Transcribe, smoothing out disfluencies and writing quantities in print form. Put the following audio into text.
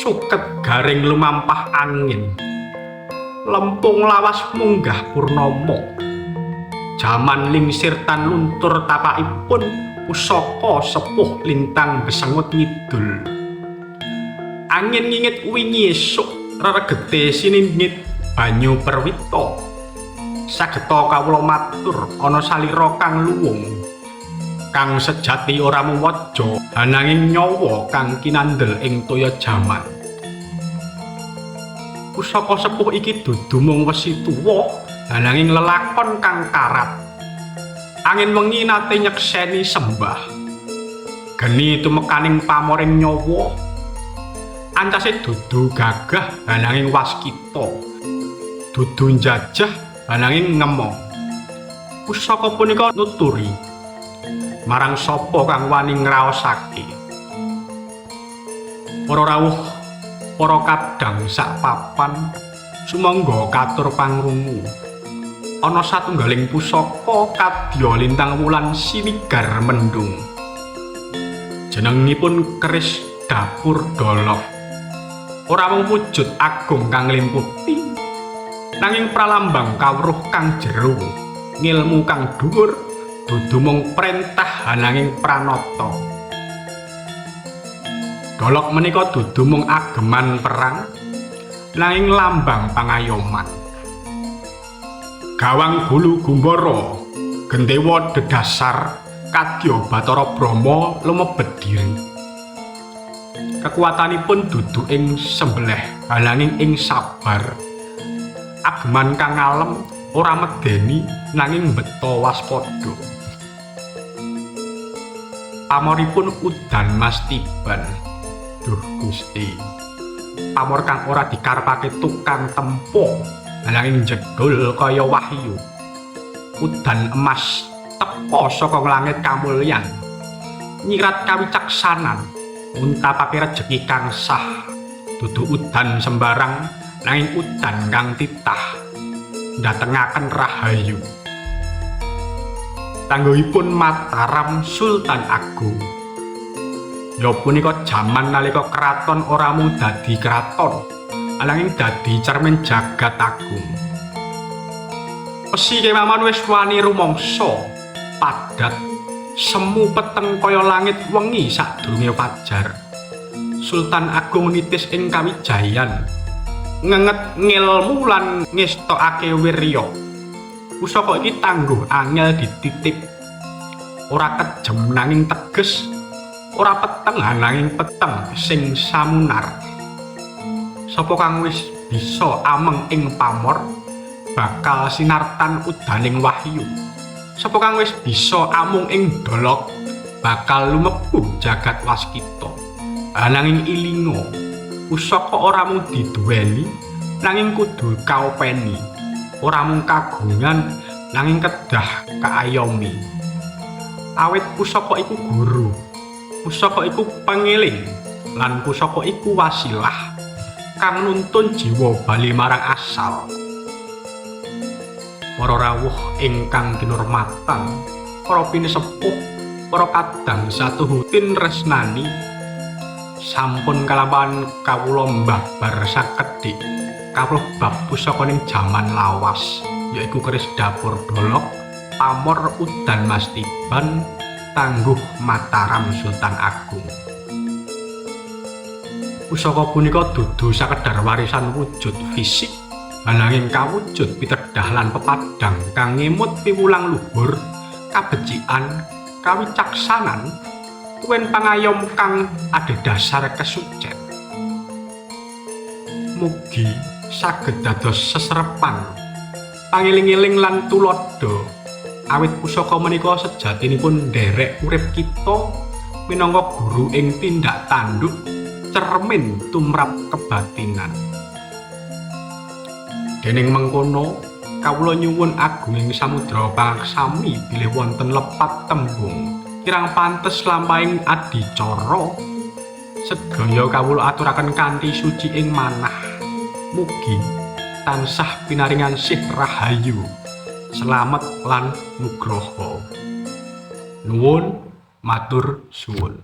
suket garing lumampah angin, lempung lawas munggah purnomo, jaman lingsir tan luntur tapakipun pusaka sepuh lintang besengut ngidul. Angin ngingit wingi esuk reregete siningit banyu perwita, sageta kawula matur ana salira kang luwung, kang sejati ora muwaja ananging nyawa kang kinandel ing toya jaman. Pusaka sepuh iki dudu mung wesi tuwa ananging lelakon kang karat. Angin wengi nate nyekseni sembah, geni tumekaning pamoring nyawa, ancase dudu gagah ananging waskita, dudu njajah ananging ngemo. Pusaka punika nuturi marang sapa kang wani ngraosake. Para rawuh, para kadang sak papan, sumangga katur pangrungu. Ana satunggaling pusaka kadya lintang wulan sinigar mendung. Jenengipun keris dapur dolok. Ora mung wujud agung kang nglimputi, nanging pralambang kawruh kang jero, ngilmu kang dhuwur, dudu mung prentah ananging pranata. Dolok menika dudu mung ageman perang, nanging lambang pangayoman. Gawang Gulu Gumbara, gendewa dedasar kadya Bathara Brahma lumebet diri. Kekuatanipun dudu ing sembelih ananging ing sabar. Ageman kang ngalem ora medeni nanging mbeta waspada. Pamoripun udan Mas Tiban. Duh Gusti, pamor kang ora dikarepake tukang tempo ananging jedul kaya wahyu. Udan emas teka saka langit kamulyan, nyirat kawicaksanan, nguntapake rejeki kang sah. Dudu udan sembarang nanging udan kang titah, ndatengaken rahayu. Tangguhipun Mataram Sultan Agung. Ya punika jaman nalika kraton ora mung dadi kraton, ananging dadi cermin jagat agung. Pesi kewaman wis wani rumangsa, padat, semu peteng kaya langit wengi sadurunge fajar. Sultan Agung nitis ing kawijayan, ngenget ngilmu lan ngestokake wirya. Pusaka iki tangguh angel dititip, ora kejem nanging teges, ora peteng nanging peteng sing samunar. Sapa kang wis bisa ameng ing pamor bakal sinartan udaning wahyu. Sapa kang wis bisa amung ing dolok bakal lumebu jagat waskita. Ananging ilinga, pusaka ora mung diduweni nanging kudu kaopeni. Ora mung kagungan nanging kedah kaayomi. Awit pusaka iku guru, pusaka iku pengeling, lan pusaka iku wasilah kang nuntun jiwa bali marang asal. Para rawuh ingkang kinurmatan, para pinisepuh, para kadang satuhutin resnani, sampun kalampahan kawula mbabar sakedhik kawruh bab pusaka ning jaman lawas, yaiku keris dapur dolok, pamor udan Mas Tiban, tangguh Mataram Sultan Agung. Pusaka punika dudu sakedar warisan wujud fisik, ananging kawujud pitedah lan pepadang kang ngemut piwulang luhur, kabecikan, kawicaksanan, tuwin pangayom kang adhedhasar kesucen. Mugi saged dados seserepan, pangiling-iling lan tuladha, awit pusaka menika sejatinipun nderek urip kita minangka guru ing tindak tanduk cermin tumrap kebatinan. Dening mengkono kawula nyuwun agunging samudra pangaksami bilih wonten lepat tembung kirang pantes lampahing adicara, sedaya kawula aturaken kanthi suci ing manah. Mugi tansah pinaringan sih rahayu, selamet lan nugraha. Nuwun, matur suwun.